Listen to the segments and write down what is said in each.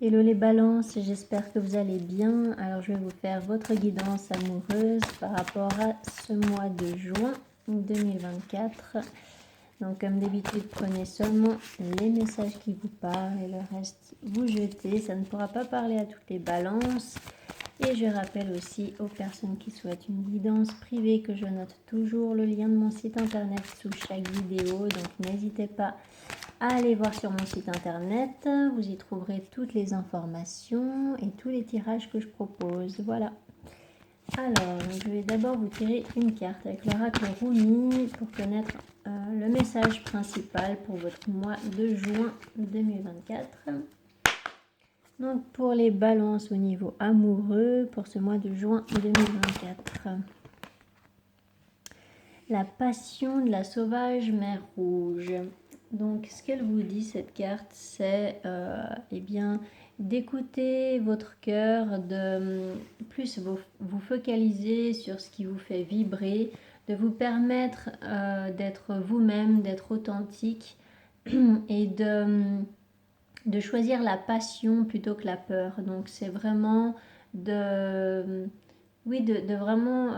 Hello les balances, j'espère que vous allez bien. Alors je vais vous faire votre guidance amoureuse par rapport à ce mois de juin 2024. Donc comme d'habitude, prenez seulement les messages qui vous parlent et le reste vous jetez. Ça ne pourra pas parler à toutes les balances. Et je rappelle aussi aux personnes qui souhaitent une guidance privée que je note toujours le lien de mon site internet sous chaque vidéo. Donc n'hésitez pas à aller voir sur mon site internet. Vous y trouverez toutes les informations et tous les tirages que je propose. Voilà. Alors, je vais d'abord vous tirer une carte avec l'oracle Rumi pour connaître le message principal pour votre mois de juin 2024. Donc pour les balances au niveau amoureux pour ce mois de juin 2024. La passion de la sauvage mer rouge. Donc ce qu'elle vous dit cette carte, c'est eh bien d'écouter votre cœur, de plus vous focaliser sur ce qui vous fait vibrer, de vous permettre d'être vous-même, d'être authentique et de choisir la passion plutôt que la peur. Donc c'est vraiment de vraiment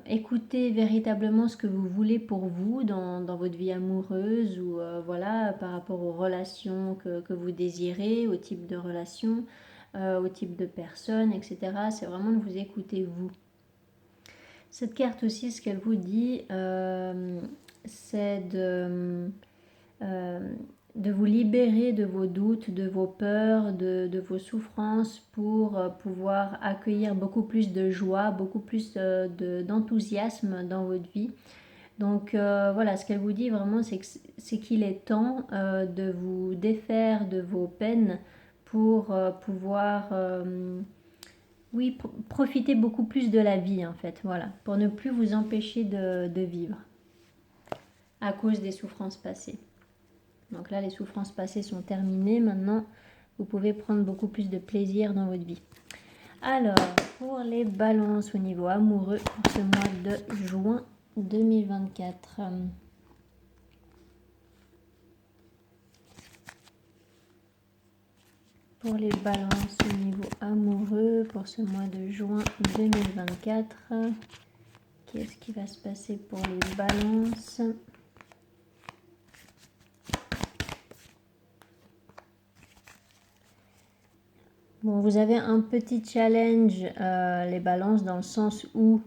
écouter véritablement ce que vous voulez pour vous dans votre vie amoureuse ou voilà, par rapport aux relations que vous désirez, au type de relation, au type de personne, etc. C'est vraiment de vous écouter vous. Cette carte aussi, ce qu'elle vous dit, c'est de vous libérer de vos doutes, de vos peurs, de vos souffrances pour pouvoir accueillir beaucoup plus de joie, beaucoup plus d'enthousiasme dans votre vie. Donc voilà, ce qu'elle vous dit vraiment, c'est qu'il est temps de vous défaire de vos peines pour pouvoir profiter beaucoup plus de la vie en fait, voilà, pour ne plus vous empêcher de vivre à cause des souffrances passées. Donc là, les souffrances passées sont terminées. Maintenant, vous pouvez prendre beaucoup plus de plaisir dans votre vie. Alors, pour les balances au niveau amoureux pour ce mois de juin 2024. Pour les balances au niveau amoureux pour ce mois de juin 2024. Qu'est-ce qui va se passer pour les balances ? Bon, vous avez un petit challenge, les balances, dans le sens où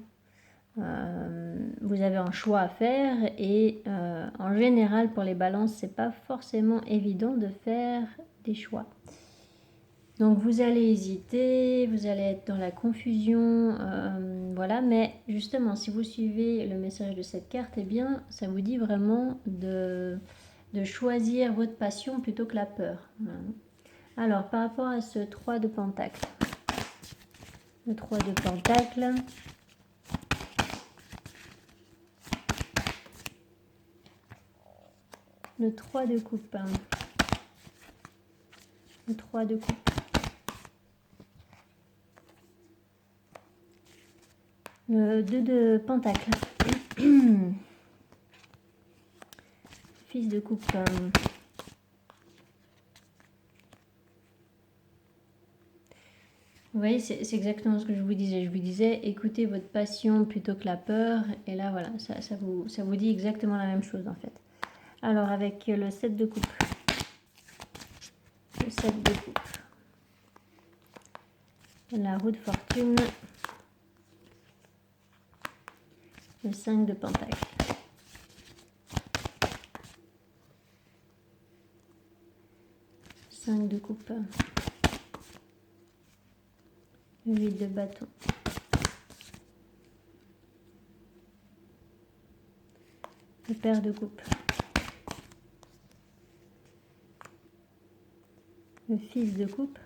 vous avez un choix à faire et en général pour les balances, c'est pas forcément évident de faire des choix. Donc vous allez hésiter, vous allez être dans la confusion, voilà. Mais justement, si vous suivez le message de cette carte, eh bien, ça vous dit vraiment de choisir votre passion plutôt que la peur. Alors, par rapport à ce 3 de Pentacle, le 3 de Pentacle, le 3 de coupe, le 3 de coupe, le 2 de Pentacle, fils de coupe, vous voyez, c'est exactement ce que je vous disais. Je vous disais, écoutez votre passion plutôt que la peur. Et là, voilà, ça vous dit exactement la même chose en fait. Alors, avec le 7 de coupe. Le 7 de coupe. La roue de fortune. Le 5 de pentacle. Le 5 de coupe. Le 8 de bâton. Le pair de coupe. Le fils de coupe.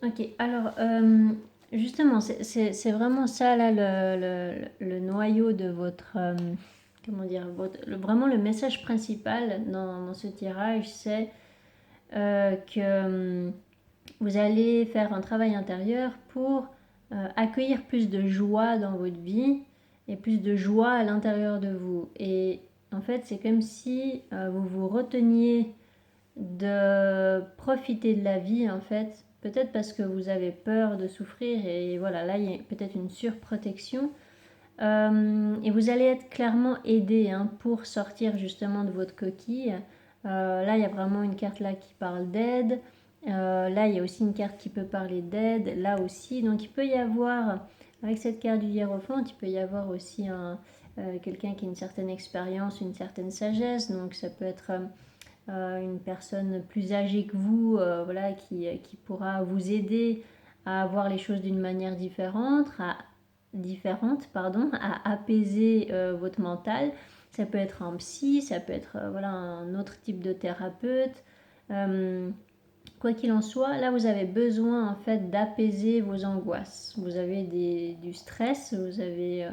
Ok, alors justement, c'est vraiment ça là le noyau de votre, comment dire, vraiment le message principal dans ce tirage, c'est que vous allez faire un travail intérieur pour accueillir plus de joie dans votre vie et plus de joie à l'intérieur de vous. Et en fait, c'est comme si vous vous reteniez de profiter de la vie, en fait, peut-être parce que vous avez peur de souffrir, et voilà, là, il y a peut-être une surprotection. Et vous allez être clairement aidé hein, pour sortir justement de votre coquille. Là, il y a vraiment une carte là qui parle d'aide. Là, il y a aussi une carte qui peut parler d'aide, là aussi. Donc, il peut y avoir, avec cette carte du hiérophante, il peut y avoir aussi quelqu'un qui a une certaine expérience, une certaine sagesse. Donc, ça peut être une personne plus âgée que vous, voilà, qui pourra vous aider à voir les choses d'une manière différente, à apaiser votre mental. Ça peut être un psy, ça peut être voilà, un autre type de thérapeute. Quoi qu'il en soit, là vous avez besoin en fait d'apaiser vos angoisses. Vous avez du stress, vous avez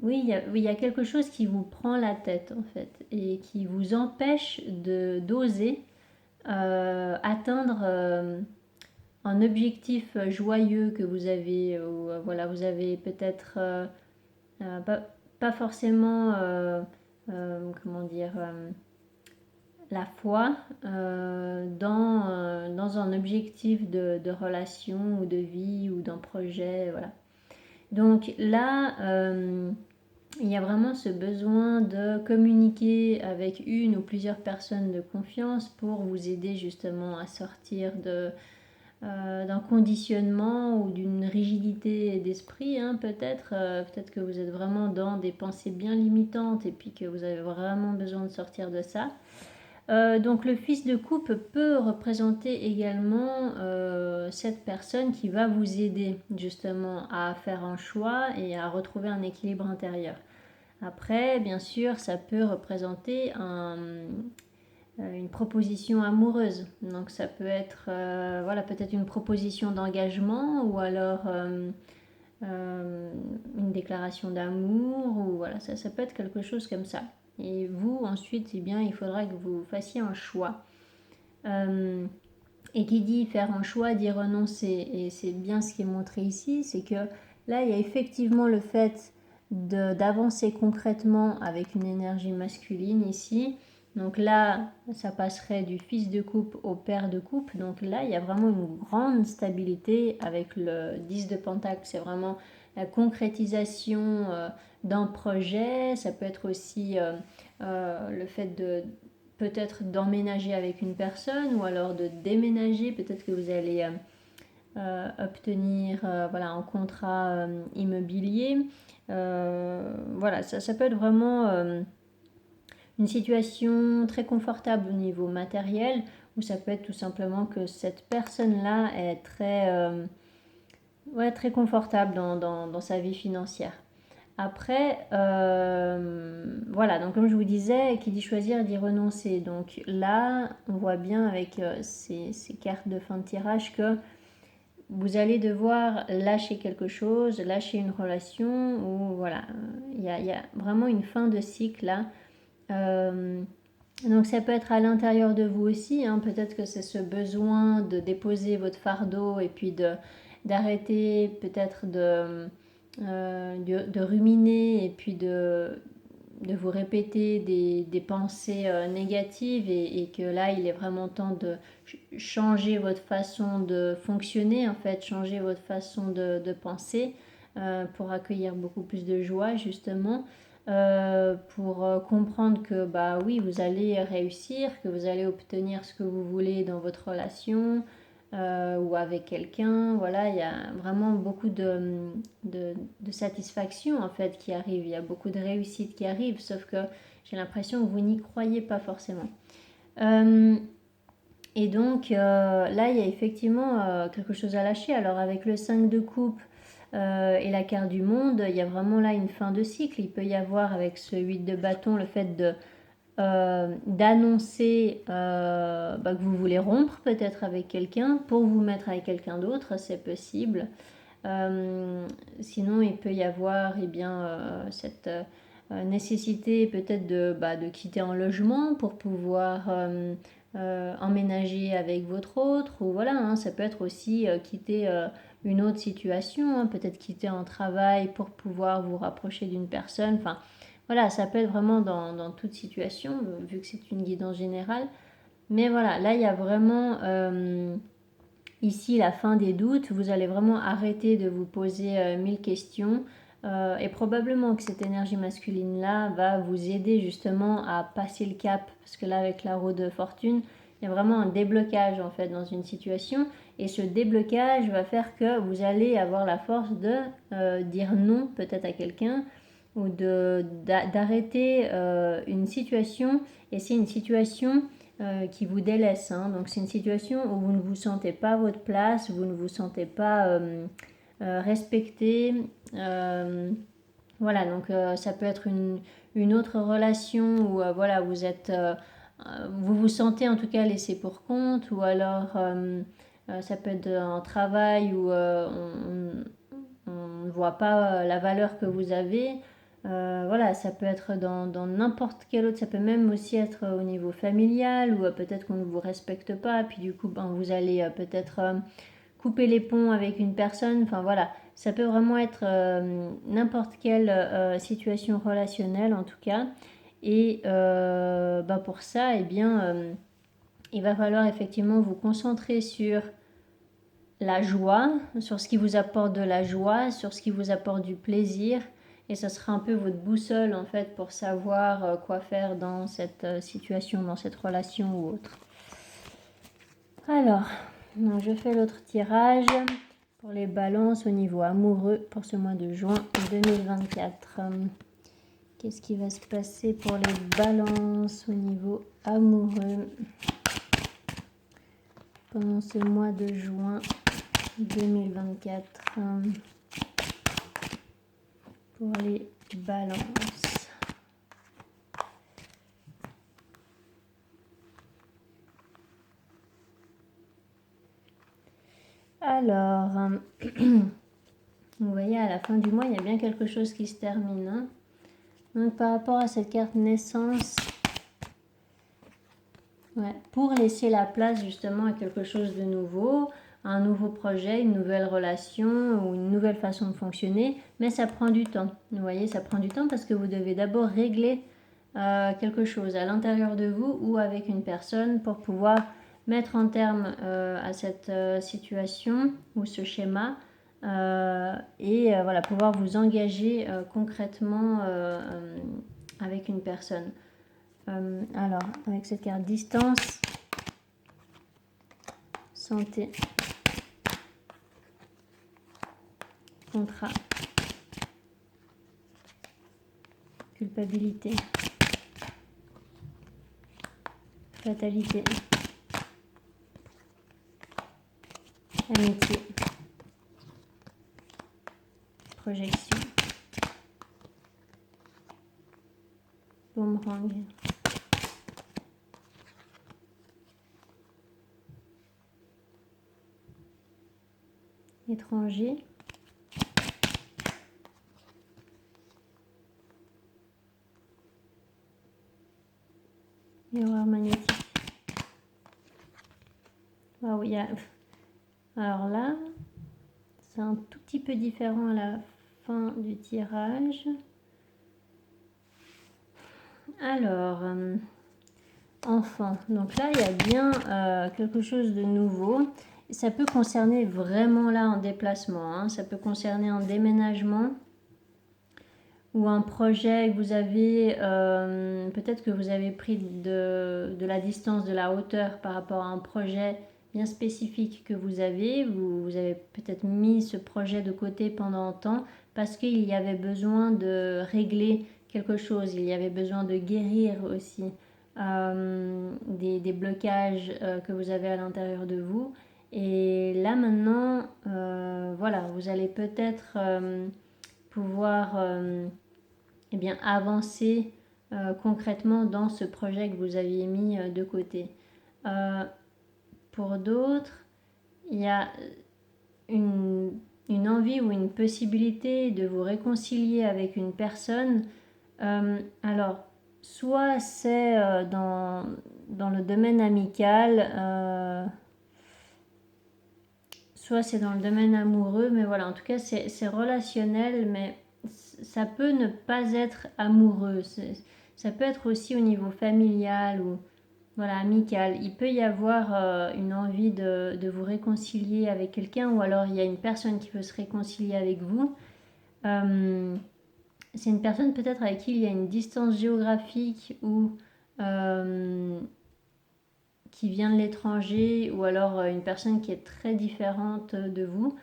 oui, il y a quelque chose qui vous prend la tête en fait et qui vous empêche d'oser atteindre un objectif joyeux que vous avez. Ou, voilà, vous avez peut-être pas, pas, forcément comment dire la foi dans un objectif de relation ou de vie ou d'un projet. Voilà. Donc là, il y a vraiment ce besoin de communiquer avec une ou plusieurs personnes de confiance pour vous aider justement à sortir d'un conditionnement ou d'une rigidité d'esprit, hein, peut-être. Peut-être que vous êtes vraiment dans des pensées bien limitantes et puis que vous avez vraiment besoin de sortir de ça. Donc le fils de coupe peut représenter également cette personne qui va vous aider justement à faire un choix et à retrouver un équilibre intérieur. Après, bien sûr, ça peut représenter une proposition amoureuse. Donc ça peut être voilà, peut-être une proposition d'engagement ou alors une déclaration d'amour ou voilà, ça peut être quelque chose comme ça. Et vous, ensuite, eh bien, il faudra que vous fassiez un choix. Et qui dit faire un choix, dit renoncer. Et c'est bien ce qui est montré ici, c'est que là, il y a effectivement le fait d'avancer concrètement avec une énergie masculine ici. Donc là, ça passerait du fils de coupe au père de coupe. Donc là, il y a vraiment une grande stabilité avec le 10 de pentacle. C'est vraiment la concrétisation d'un projet. Ça peut être aussi le fait de peut-être d'emménager avec une personne ou alors de déménager. Peut-être que vous allez obtenir voilà, un contrat immobilier. Voilà, ça peut être vraiment une situation très confortable au niveau matériel, ou ça peut être tout simplement que cette personne-là est très confortable dans sa vie financière. Après, voilà, donc comme je vous disais, qui dit choisir dit renoncer. Donc là, on voit bien avec ces cartes de fin de tirage que vous allez devoir lâcher quelque chose, lâcher une relation, ou voilà, il y a vraiment une fin de cycle là. Donc ça peut être à l'intérieur de vous aussi, hein. Peut-être que c'est ce besoin de déposer votre fardeau et puis d'arrêter peut-être de ruminer et puis de vous répéter des pensées négatives et que là il est vraiment temps de changer votre façon de fonctionner, en fait, changer votre façon de penser pour accueillir beaucoup plus de joie justement. Pour comprendre que bah oui, vous allez réussir, que vous allez obtenir ce que vous voulez dans votre relation ou avec quelqu'un. Voilà, il y a vraiment beaucoup de satisfaction en fait qui arrive, il y a beaucoup de réussite qui arrive, sauf que j'ai l'impression que vous n'y croyez pas forcément. Et donc là, il y a effectivement quelque chose à lâcher. Alors avec le 5 de coupe, et la carte du monde, il y a vraiment là une fin de cycle. Il peut y avoir avec ce 8 de bâton le fait d'annoncer que vous voulez rompre peut-être avec quelqu'un pour vous mettre avec quelqu'un d'autre, c'est possible. Sinon, il peut y avoir cette nécessité peut-être de quitter un logement pour pouvoir emménager avec votre autre, ou voilà, hein, ça peut être aussi quitter une autre situation, hein, peut-être quitter un travail pour pouvoir vous rapprocher d'une personne. Enfin, voilà, ça peut être vraiment dans toute situation, vu que c'est une guidance générale. Mais voilà, là, il y a vraiment ici la fin des doutes. Vous allez vraiment arrêter de vous poser 1000 questions. Et probablement que cette énergie masculine-là va vous aider justement à passer le cap. Parce que là, avec la roue de fortune, il y a vraiment un déblocage en fait dans une situation. Et ce déblocage va faire que vous allez avoir la force de dire non peut-être à quelqu'un ou d'arrêter une situation. Et c'est une situation qui vous délaisse. Hein. Donc c'est une situation où vous ne vous sentez pas à votre place, vous ne vous sentez pas respecté. Voilà, donc ça peut être une autre relation où voilà, vous vous sentez en tout cas laissé pour compte, ou alors ça peut être un travail où on ne voit pas la valeur que vous avez. Voilà, ça peut être dans n'importe quel autre, ça peut même aussi être au niveau familial, ou peut-être qu'on ne vous respecte pas, puis du coup vous allez peut-être couper les ponts avec une personne. Enfin voilà, ça peut vraiment être n'importe quelle situation relationnelle en tout cas. Et pour ça, eh bien, il va falloir effectivement vous concentrer sur la joie, sur ce qui vous apporte de la joie, sur ce qui vous apporte du plaisir. Et ça sera un peu votre boussole en fait pour savoir quoi faire dans cette situation, dans cette relation ou autre. Alors, donc je fais l'autre tirage pour les balances au niveau amoureux pour ce mois de juin 2024. Qu'est-ce qui va se passer pour les balances au niveau amoureux pendant ce mois de juin 2024 pour les balances? Alors, vous voyez, à la fin du mois, il y a bien quelque chose qui se termine. Hein. Donc, par rapport à cette carte naissance, ouais, pour laisser la place justement à quelque chose de nouveau, un nouveau projet, une nouvelle relation ou une nouvelle façon de fonctionner, mais ça prend du temps. Vous voyez, ça prend du temps parce que vous devez d'abord régler quelque chose à l'intérieur de vous ou avec une personne pour pouvoir mettre un terme à cette situation ou ce schéma et voilà, pouvoir vous engager concrètement avec une personne. Alors, avec cette carte distance, santé, contrat, culpabilité, fatalité, amitié, projection, boomerang, étranger, miroir magnétique. Waouh, il y a... Alors là, c'est un tout petit peu différent à la fin du tirage. Alors, enfant. Donc là, il y a bien quelque chose de nouveau. Ça peut concerner vraiment là un déplacement. Hein. Ça peut concerner un déménagement ou un projet que vous avez, peut-être que vous avez pris de la distance, de la hauteur par rapport à un projet bien spécifique que vous avez. Vous avez peut-être mis ce projet de côté pendant un temps parce qu'il y avait besoin de régler quelque chose, il y avait besoin de guérir aussi des blocages que vous avez à l'intérieur de vous. Et là maintenant, voilà, vous allez peut-être pouvoir eh bien, avancer concrètement dans ce projet que vous aviez mis de côté. Pour d'autres, il y a une envie ou une possibilité de vous réconcilier avec une personne. Alors, soit c'est dans le domaine amical, soit c'est dans le domaine amoureux, mais voilà, en tout cas c'est relationnel, mais ça peut ne pas être amoureux. Ça peut être aussi au niveau familial ou voilà, amical. Il peut y avoir une envie de vous réconcilier avec quelqu'un, ou alors il y a une personne qui veut se réconcilier avec vous. C'est une personne peut-être avec qui il y a une distance géographique ou qui vient de l'étranger, ou alors une personne qui est très différente de vous.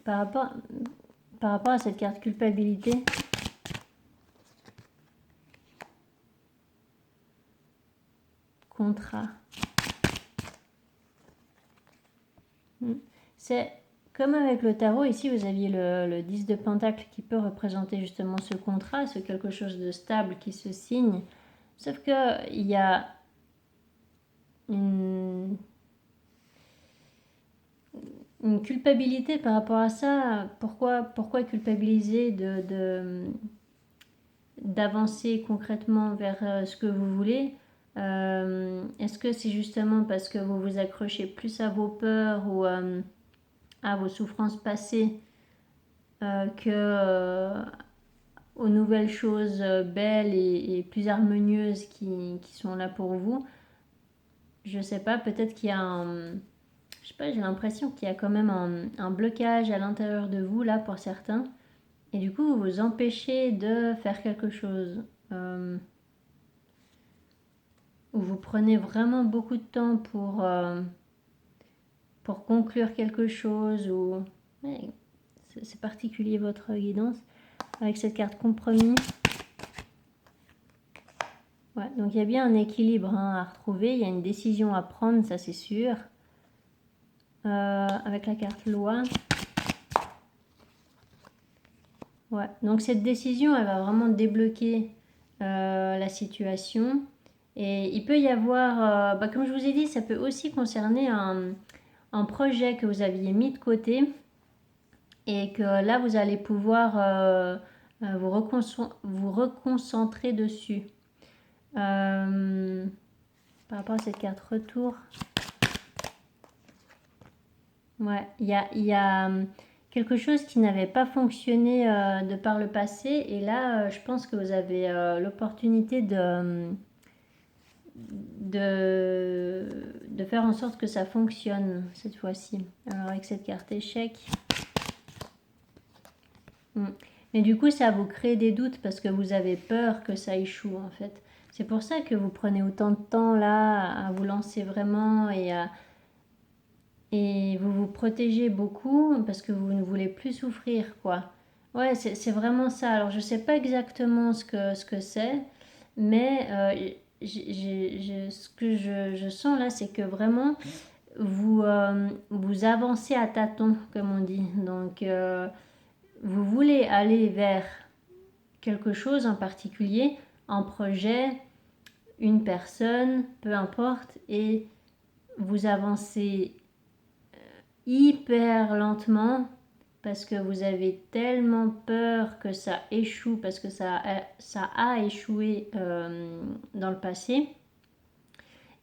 Par rapport à cette carte culpabilité, contrat. C'est comme avec le tarot, ici vous aviez le 10 de Pentacle qui peut représenter justement ce contrat, ce quelque chose de stable qui se signe. Sauf qu'il y a une culpabilité par rapport à ça. Pourquoi culpabiliser d'avancer concrètement vers ce que vous voulez? Est-ce que c'est justement parce que vous vous accrochez plus à vos peurs ou à vos souffrances passées que aux nouvelles choses belles et plus harmonieuses qui sont là pour vous? Je sais pas, peut-être qu'il y a je sais pas, j'ai l'impression qu'il y a quand même un blocage à l'intérieur de vous là pour certains, et du coup vous vous empêchez de faire quelque chose. Où vous prenez vraiment beaucoup de temps pour conclure quelque chose, ou ouais, c'est particulier votre guidance avec cette carte compromis. Ouais, donc il y a bien un équilibre à retrouver, il y a une décision à prendre, ça c'est sûr. Avec la carte loi. Ouais, donc cette décision, elle va vraiment débloquer la situation. Et il peut y avoir, comme je vous ai dit, ça peut aussi concerner un projet que vous aviez mis de côté et que là, vous allez pouvoir vous reconcentrer dessus. Par rapport à cette carte retour. Ouais, il y a quelque chose qui n'avait pas fonctionné de par le passé, et là, je pense que vous avez l'opportunité de faire en sorte que ça fonctionne cette fois-ci. Alors avec cette carte échec. Mais du coup, ça vous crée des doutes parce que vous avez peur que ça échoue en fait. C'est pour ça que vous prenez autant de temps là à vous lancer vraiment et vous vous protégez beaucoup parce que vous ne voulez plus souffrir, quoi. Ouais, c'est vraiment ça. Alors, je sais pas exactement ce que c'est, mais ce que je sens là, c'est que vraiment, vous avancez à tâtons, comme on dit. Donc, vous voulez aller vers quelque chose en particulier, un projet, une personne, peu importe, et vous avancez hyper lentement parce que vous avez tellement peur que ça échoue, parce que ça a échoué dans le passé.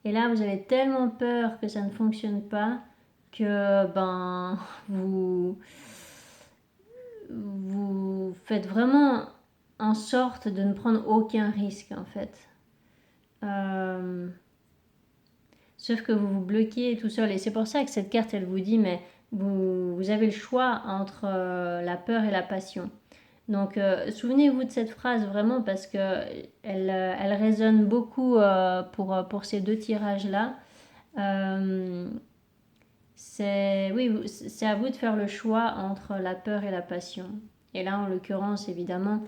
Et là, vous avez tellement peur que ça ne fonctionne pas que vous faites vraiment en sorte de ne prendre aucun risque en fait. Sauf que vous vous bloquez tout seul. Et c'est pour ça que cette carte, elle vous dit, mais vous avez le choix entre la peur et la passion. Donc, souvenez-vous de cette phrase vraiment parce qu'elle elle résonne beaucoup pour ces deux tirages-là. C'est à vous de faire le choix entre la peur et la passion. Et là, en l'occurrence, évidemment,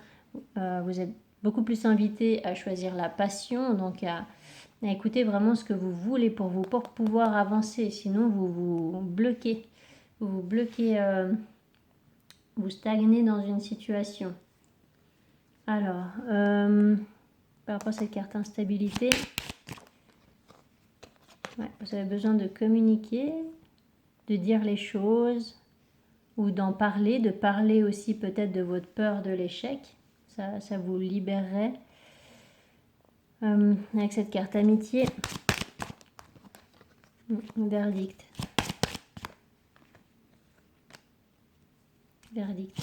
vous êtes beaucoup plus invité à choisir la passion, donc à écouter vraiment ce que vous voulez pour vous, pour pouvoir avancer. Sinon, vous vous bloquez. Vous stagnez dans une situation. Alors, par rapport à cette carte instabilité, ouais, vous avez besoin de communiquer, de dire les choses ou d'en parler, de parler aussi peut-être de votre peur de l'échec. Ça vous libérerait. Avec cette carte amitié, Verdict. Verdict.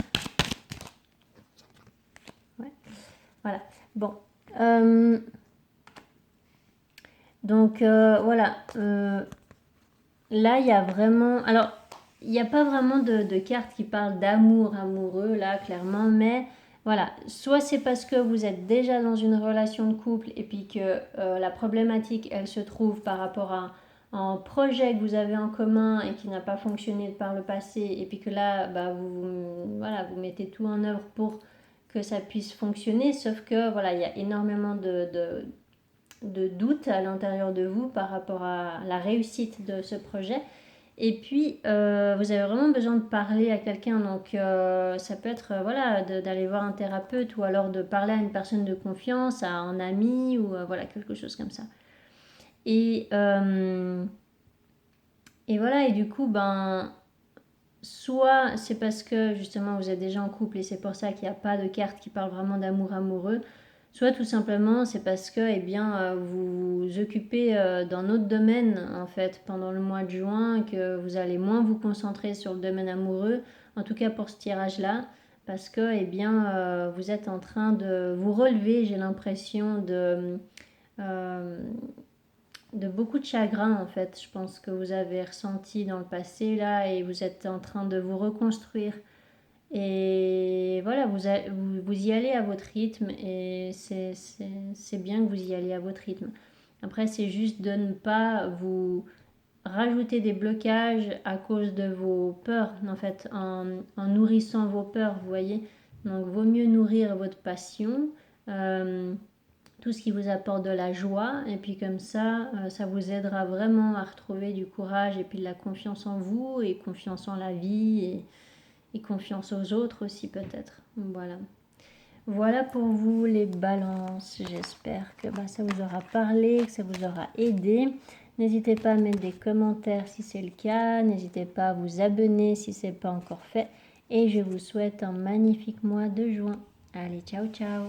Ouais. Voilà. Bon. Donc, voilà. Là, il y a vraiment... Alors, il n'y a pas vraiment de carte qui parle d'amour amoureux, là, clairement. Mais, voilà. Soit c'est parce que vous êtes déjà dans une relation de couple et puis que la problématique, elle se trouve par rapport à un projet que vous avez en commun et qui n'a pas fonctionné par le passé. Et puis que là, bah, voilà, vous mettez tout en œuvre pour que ça puisse fonctionner. Sauf que, voilà, il y a énormément de doute à l'intérieur de vous par rapport à la réussite de ce projet. Et puis, vous avez vraiment besoin de parler à quelqu'un. Donc, ça peut être voilà, d'aller voir un thérapeute ou alors de parler à une personne de confiance, à un ami ou voilà, quelque chose comme ça. Et voilà, et du coup, ben, soit c'est parce que justement vous êtes déjà en couple et c'est pour ça qu'il n'y a pas de carte qui parle vraiment d'amour amoureux. Soit tout simplement c'est parce que eh bien, vous vous occupez d'un autre domaine en fait pendant le mois de juin, que vous allez moins vous concentrer sur le domaine amoureux, en tout cas pour ce tirage-là, parce que eh bien, vous êtes en train de vous relever, j'ai l'impression, euh, de beaucoup de chagrin en fait, je pense que vous avez ressenti dans le passé là et vous êtes en train de vous reconstruire. Et voilà, vous y allez à votre rythme et c'est bien que vous y allez à votre rythme. Après, c'est juste de ne pas vous rajouter des blocages à cause de vos peurs, en fait, en nourrissant vos peurs, vous voyez. Donc, vaut mieux nourrir votre passion, tout ce qui vous apporte de la joie, et puis comme ça, ça vous aidera vraiment à retrouver du courage et puis de la confiance en vous et confiance en la vie et confiance aux autres aussi peut-être. Voilà. Voilà pour vous les balances. J'espère que ça vous aura parlé, que ça vous aura aidé. N'hésitez pas à mettre des commentaires si c'est le cas. N'hésitez pas à vous abonner si ce n'est pas encore fait. Et je vous souhaite un magnifique mois de juin. Allez, ciao ciao.